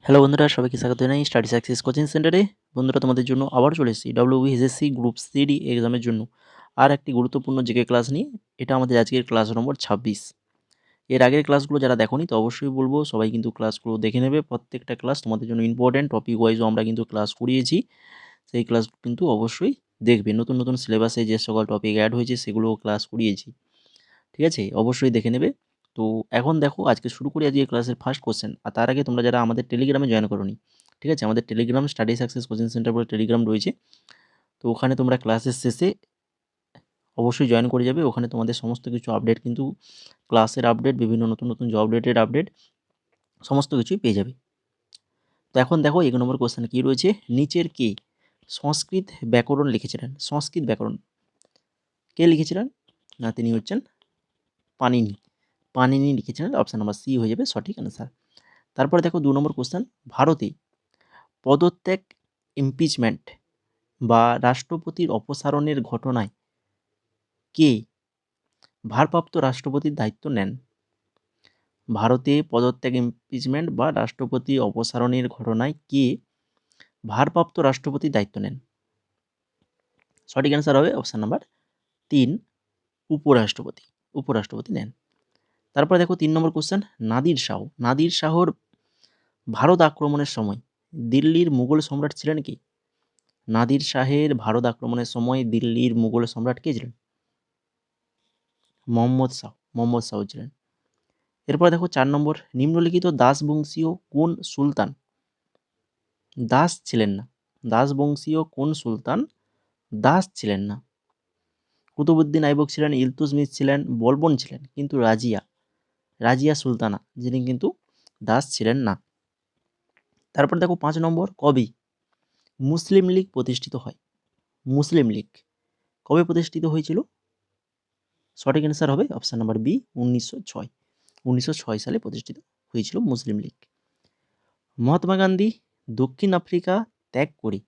Hello বন্ধুরা, সবাইকে স্বাগত জানাই স্টাডি সাকসেস কোচিং সেন্টারে। বন্ধুরা, তোমাদের জন্য আবার চলে এসেছি WBHSC গ্রুপ সিডি এক্সামের জন্য আর একটি গুরুত্বপূর্ণ জিকে ক্লাস নিয়ে। এটা আমাদের আজকের ক্লাস নম্বর 26। এর আগের ক্লাসগুলো যারা দেখোনি তো অবশ্যই বলবো সবাই কিন্তু ক্লাসগুলো দেখে নেবে। প্রত্যেকটা ক্লাস তোমাদের জন্য ইম্পর্টেন্ট, টপিক ওয়াইজও আমরা কিন্তু ক্লাস করিয়েছি। সেই ক্লাস কিন্তু অবশ্যই দেখবে। নতুন নতুন সিলেবাসে যে সকল টপিক অ্যাড হয়েছে সেগুলোও ক্লাস করিয়েছি, ঠিক আছে? অবশ্যই দেখে নেবে। তো এখন দেখো, আজকে শুরু করি আজকে ক্লাসের ফার্স্ট কোশ্চেন। আর তার আগে তোমরা যারা আমাদের টেলিগ্রামে জয়েন করোনি, ঠিক আছে, আমাদের Telegram study success coaching centre বলে টেলিগ্রাম রয়েছে। তো ওখানে তোমরা ক্লাসের শেষে অবশ্যই জয়েন করে যাবে। ওখানে তোমাদের সমস্ত কিছু আপডেট, কিন্তু ক্লাসের আপডেট, বিভিন্ন নতুন নতুন জব রিলেটেড আপডেট সমস্ত কিছুই পেয়ে যাবে। তো এখন দেখো 1 নম্বর কোশ্চেন কী রয়েছে, নিচের কে সংস্কৃত ব্যাকরণ লিখেছিলেন? সংস্কৃত ব্যাকরণ কে লিখেছিলেন? না, তিনি হচ্ছেন পাণিনি। পাণিনি লিখেছিলেন। অপশান নাম্বার সি হয়ে যাবে সঠিক অ্যান্সার। তারপরে দেখো 2 নম্বর কোশ্চেন, ভারতে পদত্যাগ, ইমপিচমেন্ট বা রাষ্ট্রপতির অপসারণের ঘটনায় কে ভারপ্রাপ্ত রাষ্ট্রপতির দায়িত্ব নেন? ভারতে পদত্যাগ, ইমপিচমেন্ট বা রাষ্ট্রপতি অপসারণের ঘটনায় কে ভারপ্রাপ্ত রাষ্ট্রপতির দায়িত্ব নেন? সঠিক অ্যান্সার হবে অপশান নাম্বার 3, উপরাষ্ট্রপতি। উপরাষ্ট্রপতি নেন। তারপরে দেখো 3 নম্বর কোশ্চেন, নাদির শাহ। নাদির শাহর ভারত আক্রমণের সময় দিল্লির মুঘল সম্রাট ছিলেন কি? নাদির শাহের ভারত আক্রমণের সময় দিল্লির মুঘল সম্রাট কে ছিলেন? মোহাম্মদ শাহ। মোহাম্মদ শাহ ছিলেন। এরপর দেখো 4 নম্বর, নিম্নলিখিত দাস বংশীয় কোন সুলতান দাস ছিলেন না? দাস বংশীয় কোন সুলতান দাস ছিলেন না? কুতুবুদ্দিন আইবক ছিলেন, ইলতুৎমিশ ছিলেন, বলবন ছিলেন, কিন্তু রাজিয়া রাজিয়া সুলতানা যিনি কিন্তু দাস ছিলেন না। তারপর দেখো 5 নম্বর, কবি মুসলিম লীগ প্রতিষ্ঠিত হয়? মুসলিম লীগ কবে প্রতিষ্ঠিত হয়েছিল? সঠিক অ্যান্সার হবে অপশান নাম্বার বি, 1906। 1906 সালে প্রতিষ্ঠিত হয়েছিল মুসলিম লীগ। মহাত্মা গান্ধী দক্ষিণ আফ্রিকা ত্যাগ করে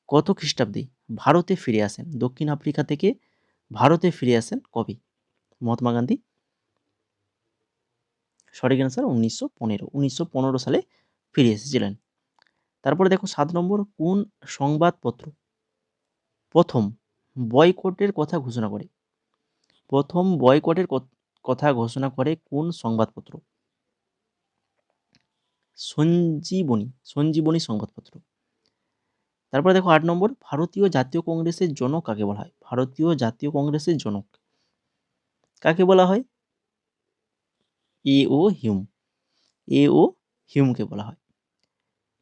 কত খ্রিস্টাব্দে ভারতে ফিরে আসেন? দক্ষিণ আফ্রিকা থেকে ভারতে ফিরে আসেন কবে মহাত্মা গান্ধী? সঠিক অ্যান্সার 1915। 1915 সালে ফিরে এসেছিলেন। তারপরে দেখো 7 নম্বর, কোন সংবাদপত্র প্রথম বয়কটের কথা ঘোষণা করে? প্রথম বয়কটের কথা ঘোষণা করে কোন সংবাদপত্র? সঞ্জীবনী। সঞ্জীবনী সংবাদপত্র। তারপরে দেখো 8 নম্বর, ভারতীয় জাতীয় কংগ্রেসের জনক কাকে বলা হয়? ভারতীয় জাতীয় কংগ্রেসের জনক কাকে বলা হয়? এ.ও. হিউম। এ.ও. হিউমকে বলা হয়।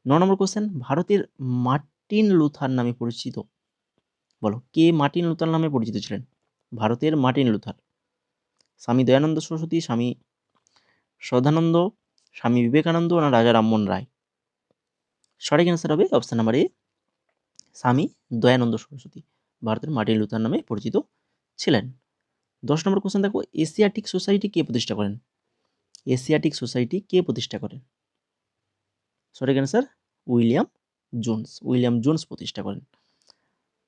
9 নম্বর কোশ্চেন, ভারতের মার্টিন লুথার নামে পরিচিত, বলো কে মার্টিন লুথার নামে পরিচিত ছিলেন? ভারতের মার্টিন লুথার। স্বামী দয়ানন্দ সরস্বতী, স্বামী সদানন্দ, স্বামী বিবেকানন্দ, না রাজা রামমোহন রায়? সঠিক অ্যান্সার হবে অপশান নাম্বার এ, স্বামী দয়ানন্দ সরস্বতী ভারতের মার্টিন লুথার নামে পরিচিত ছিলেন। 10 নম্বর কোশ্চেন দেখো, এশিয়াটিক সোসাইটি কে প্রতিষ্ঠা করেন? এশিয়াটিক সোসাইটি কে প্রতিষ্ঠা করেন? সঠিক answer William Jones. William Jones প্রতিষ্ঠা করেন।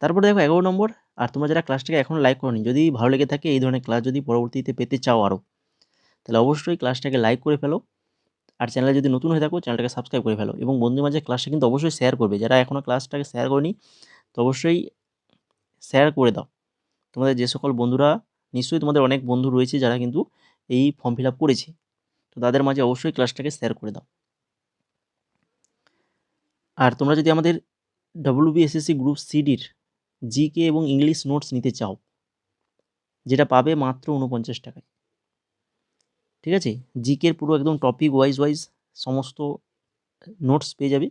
তারপরে দেখো 11 নম্বর, আর তোমরা যারা ক্লাসটাকে এখন লাইক করোনি, যদি ভালো লেগে থাকে এই ধরনের ক্লাস যদি পরবর্তীতে পেতে চাও আরও, তাহলে অবশ্যই ক্লাসটাকে লাইক করে ফেলো। আর চ্যানেলে যদি নতুন হয়ে থাকো চ্যানেলটাকে সাবস্ক্রাইব করে ফেলো, এবং বন্ধুদের মাঝে ক্লাসটা কিন্তু অবশ্যই শেয়ার করবে। যারা এখনও ক্লাসটাকে শেয়ার করেনি তো অবশ্যই শেয়ার করে দাও। তোমাদের যে সকল বন্ধুরা, নিশ্চয়ই তোমাদের অনেক বন্ধু রয়েছে যারা কিন্তু এই ফর্ম ফিল আপ করেছে, তো তাদের মাঝে অবশ্যই ক্লাসটাকে শেয়ার করে দাও। আর তোমরা যদি আমাদের WBSSC গ্রুপ সিডির জিকে এবং ইংলিশ নোটস নিতে চাও, যেটা পাবে মাত্র 49 টাকায়, ঠিক আছে? জিকের পুরো একদম টপিক ওয়াইজ সমস্ত নোটস পেয়ে যাবে।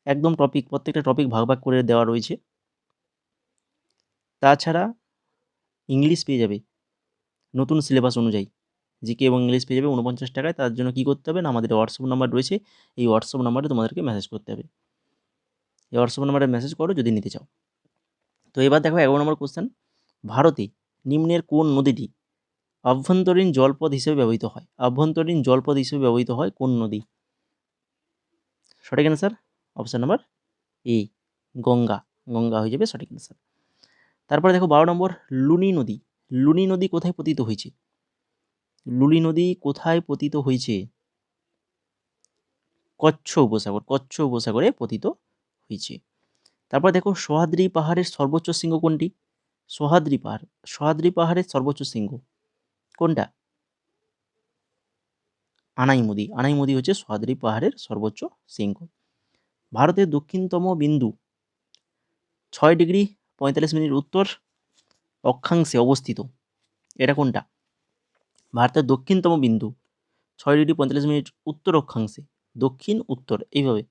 একদম টপিক, প্রত্যেকটা টপিক ভাগ ভাগ করে দেওয়া রয়েছে। তাছাড়া ইংলিশ পেয়ে যাবে নতুন সিলেবাস অনুযায়ী। জিকে এবং ইংলিশ পেয়ে যাবে 49 টাকায়। তার জন্য কী করতে হবে না, আমাদের হোয়াটসঅ্যাপ নাম্বার রয়েছে, এই হোয়াটসঅ্যাপ নাম্বারে তোমাদেরকে মেসেজ করতে হবে। এই হোয়াটসঅ্যাপ নাম্বারে মেসেজ করো যদি নিতে চাও। তো এবার দেখো 11 নম্বর কোশ্চেন, ভারতে নিম্নের কোন নদীটি আভ্যন্তরীণ জলপথ হিসেবে ব্যবহৃত হয়? আভ্যন্তরীণ জলপথ হিসেবে ব্যবহৃত হয় কোন নদী? সঠিক answer option number A, Ganga. Ganga হয়ে যাবে সঠিক অ্যান্সার। তারপরে দেখো 12 নম্বর, লুনি নদী। লুনি নদী কোথায় পতিত হয়েছে? লুনি নদী কোথায় পতিত হয়েছে? কচ্ছ উপসাগরে পতিত হয়েছে। তারপর দেখো সহ্যাদ্রি পাহাড়ের সর্বোচ্চ শৃঙ্গ কোনটি? সহ্যাদ্রি পাহাড়ের সর্বোচ্চ শৃঙ্গ কোনটা? আনাইমুদি হচ্ছে সহ্যাদ্রি পাহাড়ের সর্বোচ্চ শৃঙ্গ। ভারতের দক্ষিণতম বিন্দু 6°45' উত্তর অক্ষাংশে অবস্থিত, এটা কোনটা? ভারতের দক্ষিণতম বিন্দু 6°45' উত্তর অক্ষাংশে, দক্ষিণ উত্তর এইভাবে,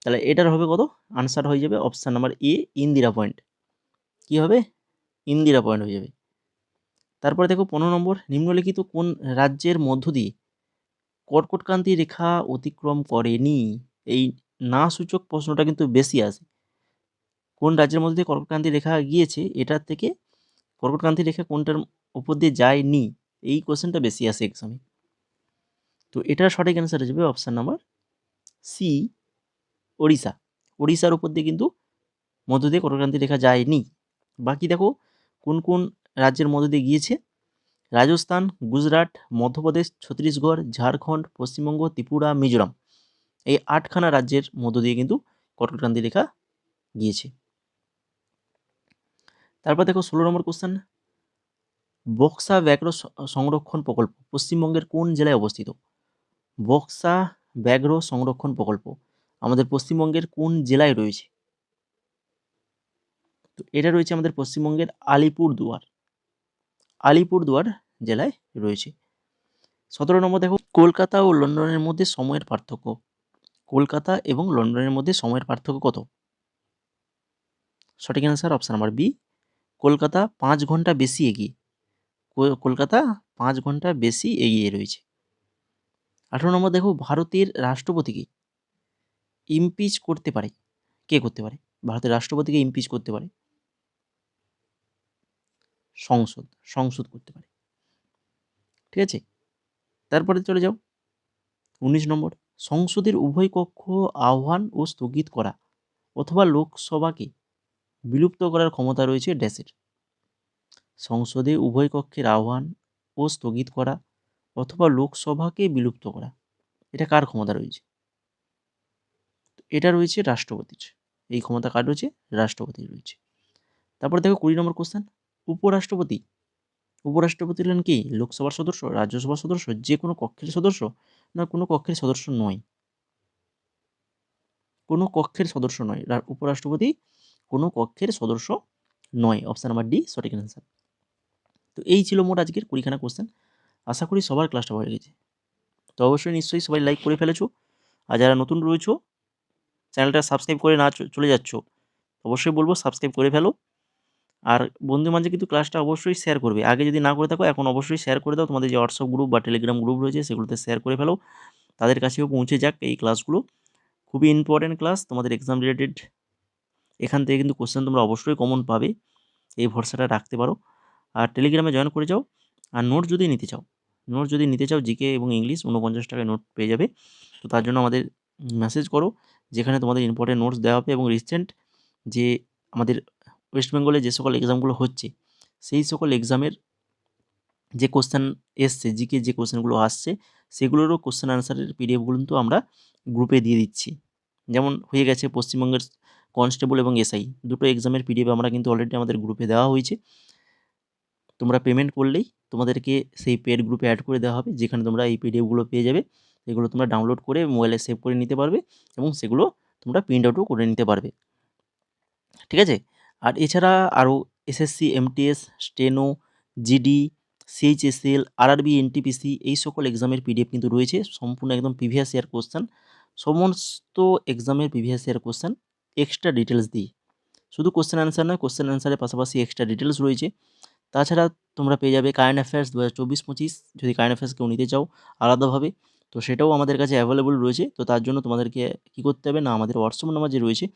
তাহলে এটার হবে কত? আনসার হয়ে যাবে option number A, Indira point. কি হবে? ইন্দিরা পয়েন্ট হয়ে যাবে। তারপরে দেখো 15 নম্বর, নিম্নলিখিত কোন রাজ্যের মধ্য দিয়ে কর্কটক্রান্তি রেখা অতিক্রম করেনি? এই না সূচক প্রশ্নটা কিন্তু বেশি আসে। কোন রাজ্যের মধ্যে দিয়ে কর্কটক্রান্তি রেখা গিয়েছে, এটার থেকে কর্কটক্রান্তি রেখা কোনটার উপর দিয়ে যায়নি, এই কোশ্চেনটা বেশি আসে এক্সামে। তো এটার সঠিক অ্যান্সার হয়ে যাবে অপশান নাম্বার সি, ওড়িশার উপর দিয়ে কিন্তু মধ্য দিয়ে কর্কটক্রান্তি রেখা যায়নি। বাকি দেখো কোন কোন রাজ্যের মধ্য দিয়ে গিয়েছে, রাজস্থান, গুজরাট, মধ্যপ্রদেশ, ছত্তিশগড়, ঝাড়খণ্ড, পশ্চিমবঙ্গ, ত্রিপুরা, মিজোরাম, এই 8খানা রাজ্যের মধ্য দিয়ে কিন্তু কর্কটক্রান্তি রেখা গিয়েছে। তারপর দেখো 16 নম্বর কোশ্চেন, বক্সা ব্যাঘ্র সংরক্ষণ প্রকল্প পশ্চিমবঙ্গের কোন জেলায় অবস্থিত? বক্সা ব্যাঘ্র সংরক্ষণ প্রকল্প আমাদের পশ্চিমবঙ্গের কোন জেলায় রয়েছে? তো এটা রয়েছে আমাদের পশ্চিমবঙ্গের আলিপুরদুয়ার জেলায় রয়েছে। 17 নম্বর দেখো, কলকাতা ও লন্ডনের মধ্যে সময়ের পার্থক্য, কলকাতা এবং লন্ডনের মধ্যে সময়ের পার্থক্য কত? সঠিক answer option number B, Kolkata 5 ঘন্টা বেশি এগিয়ে, কলকাতা 5 ঘন্টা বেশি এগিয়ে রয়েছে। 18 নম্বর দেখো, ভারতের রাষ্ট্রপতিকে ইমপিচ করতে পারে, কে করতে পারে? ভারতের রাষ্ট্রপতিকে ইমপিচ করতে পারে সংসদ করতে পারে, ঠিক আছে। তারপরে চলে যাও 19 নম্বর, সংসদের উভয় কক্ষ আহ্বান ও স্থগিত করা অথবা লোকসভাকে বিলুপ্ত করার ক্ষমতা রয়েছে ড্যাশের। সংসদে উভয় কক্ষের আহ্বান ও স্থগিত করা অথবা লোকসভাকে বিলুপ্ত করা, এটা কার ক্ষমতা রয়েছে? এটা রয়েছে রাষ্ট্রপতির, এই ক্ষমতা কার রয়েছে? রাষ্ট্রপতির রয়েছে। তারপর দেখো 20 নম্বর কোশ্চেন, উপরাষ্ট্রপতি হলেন কি? লোকসভার সদস্য, রাজ্যসভার সদস্য, যে কোনো কক্ষের সদস্য, না কোনো কক্ষের সদস্য নয়? কোনো কক্ষের সদস্য নয়, উপরাষ্ট্রপতি কোনো কক্ষের সদস্য নয়, অপশান নাম্বার ডি সঠিক অ্যান্সার। তো এই ছিল মোট আজকের 20খানা কোশ্চেন। আশা করি সবার ক্লাসটা ভালো লেগেছে। তো অবশ্যই নিশ্চয়ই সবাই লাইক করে ফেলেছো, আর যারা নতুন রয়েছো চ্যানেলটা সাবস্ক্রাইব করে না চলে যাচ্ছ, অবশ্যই বলবো সাবস্ক্রাইব করে ফেলো। আর বন্ধুদের মাঝে কিন্তু ক্লাসটা অবশ্যই শেয়ার করবে, আগে যদি না করে থাকো এখন অবশ্যই শেয়ার করে দাও। তোমাদের যে হোয়াটসঅ্যাপ গ্রুপ বা টেলিগ্রাম গ্রুপ রয়েছে সেগুলোতে শেয়ার করে ফেলো, তাদের কাছেও পৌঁছে যাক এই ক্লাসগুলো। খুবই ইম্পর্টেন্ট ক্লাস তোমাদের এক্সাম রিলেটেড, এখান থেকে কিন্তু কোশ্চেন তোমরা অবশ্যই কমন পাবে, এই ভরসাটা রাখতে পারো। আর টেলিগ্রামে জয়েন করে যাও। আর নোট যদি নিতে চাও জিকে এবং ইংলিশ 49 টাকায় নোট পেয়ে যাবে। তো তার জন্য আমাদের মেসেজ করো, যেখানে তোমাদের ইম্পর্টেন্ট নোটস দেওয়া হবে এবং রিসেন্ট যে আমাদের ওয়েস্ট বেঙ্গলে যে সকল এক্সামগুলো হচ্ছে সেই সকল এক্সামের যে কোশ্চেন এসছে, জিকে যে কোশ্চেনগুলো আসছে সেগুলোরও কোশ্চেন আনসারের পিডিএফগুলো কিন্তু আমরা গ্রুপে দিয়ে দিচ্ছি। যেমন হয়ে গেছে পশ্চিমবঙ্গের কনস্টেবল এবং এসআই দুটো এক্সামের পিডিএফ আমরা কিন্তু অলরেডি আমাদের গ্রুপে দেওয়া হয়েছে। তোমরা পেমেন্ট করলেই তোমাদেরকে সেই পেড গ্রুপে অ্যাড করে দেওয়া হবে, যেখানে তোমরা এই পিডিএফগুলো পেয়ে যাবে। এগুলো তোমরা ডাউনলোড করে মোবাইলে সেভ করে নিতে পারবে এবং সেগুলো তোমরা প্রিন্ট আউটও করে নিতে পারবে, ঠিক আছে। আর এছাড়া আরও SSC, MTS, steno, GD, CHSL, RRB, NTPC এই সকল এক্সামের পিডিএফ কিন্তু রয়েছে, সম্পূর্ণ একদম প্রিভিয়াস ইয়ার কোশ্চেন, সমস্ত এক্সামের previous year question extra details দিই। শুধু কোশ্চেন অ্যান্সার নয়, কোশ্চেন অ্যান্সারের পাশাপাশি এক্সট্রা ডিটেলস রয়েছে। তাছাড়া তোমরা পেয়ে যাবে কারেন্ট অ্যাফেয়ার্স 2024-25, যদি কারেন্ট অ্যাফেয়ার্স কেউ নিতে চাও আলাদাভাবে, তো সেটাও আমাদের কাছে অ্যাভেলেবল রয়েছে। তো তার জন্য তোমাদেরকে কী করতে হবে না, আমাদের হোয়াটসঅ্যাপ নাম্বার যে রয়েছে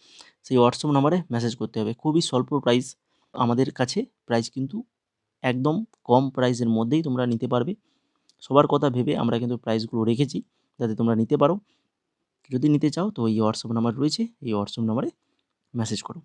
সেই হোয়াটসঅ্যাপ নাম্বারে মেসেজ করতে হবে। খুবই স্বল্প প্রাইস আমাদের কাছে, প্রাইস কিন্তু একদম কম প্রাইসের মধ্যেই তোমরা নিতে পারবে। সবার কথা ভেবে আমরা কিন্তু প্রাইসগুলো রেখেছি যাতে তোমরা নিতে পারো। যদি নিতে চাও তো এই হোয়াটসঅ্যাপ নাম্বার রয়েছে, এই হোয়াটসঅ্যাপ নাম্বারে মেসেজ করো।